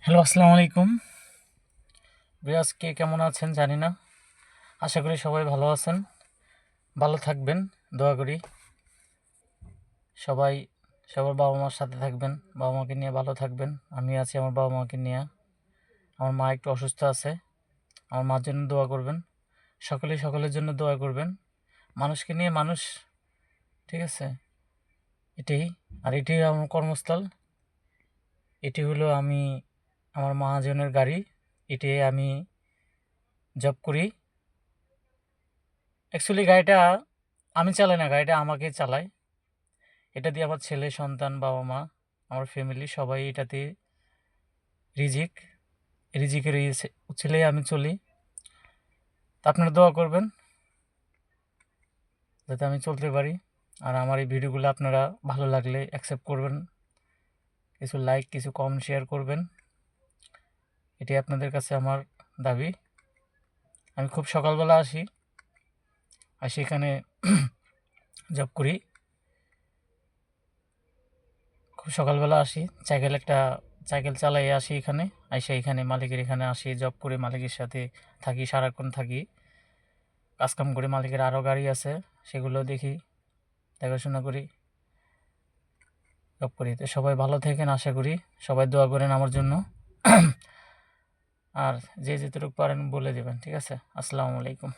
Hello, আসসালামু আলাইকুম। রিয়াজ কে কেমন আছেন জানি না। আশা করি সবাই ভালো আছেন, ভালো থাকবেন। দোয়া করি সবাই সবার বাবা মার সাথে থাকবেন, বাবা মাকে নিয়ে ভালো থাকবেন। আমি আছি আমার বাবা মাকে নিয়ে। আমার মা একটু অসুস্থ আছে, আমার মার জন্য দোয়া করবেন। সকলেই সকলের জন্য দোয়া করবেন। মানুষকে নিয়ে মানুষ, ঠিক আছে? এটাই। আর এটাই আমার কর্মস্থল। এটি হলো আমার মহাজনের গাড়ি। এটি আমি জব করি। অ্যাকচুয়ালি গাড়িটা আমি চালাই না, গাড়িটা আমাকে চালায়। এটা দিয়ে আমার ছেলে সন্তান, বাবা মা, আমার ফ্যামিলি সবাই এটাতে রিজিক রিজিকের ছেলে আমি চলি। তা আপনারা দোয়া করবেন যাতে আমি চলতে পারি। আর আমার এই ভিডিওগুলো আপনারা ভালো লাগলে অ্যাকসেপ্ট করবেন, কিছু লাইক, কিছু কমেন্ট, শেয়ার করবেন। এটি আপনাদের কাছে আমার দাবি। আমি খুব সকালবেলা আসি এখানে জব করি। খুব সকালবেলা আসি, সাইকেল চালাই আসি এখানে। এখানে মালিকের এখানে আসি, জব করে মালিকের সাথে থাকি, সারাক্ষণ থাকি, কাজকাম করি। মালিকের আরও গাড়ি আছে, সেগুলো দেখি, দেখাশোনা করি, জব করি। তো সবাই ভালো থাকেন, আশা করি সবাই দোয়া করেন আমার জন্য। আর যে যেটুকু পারেন বলে দেবেন, ঠিক আছে? আসসালামু আলাইকুম।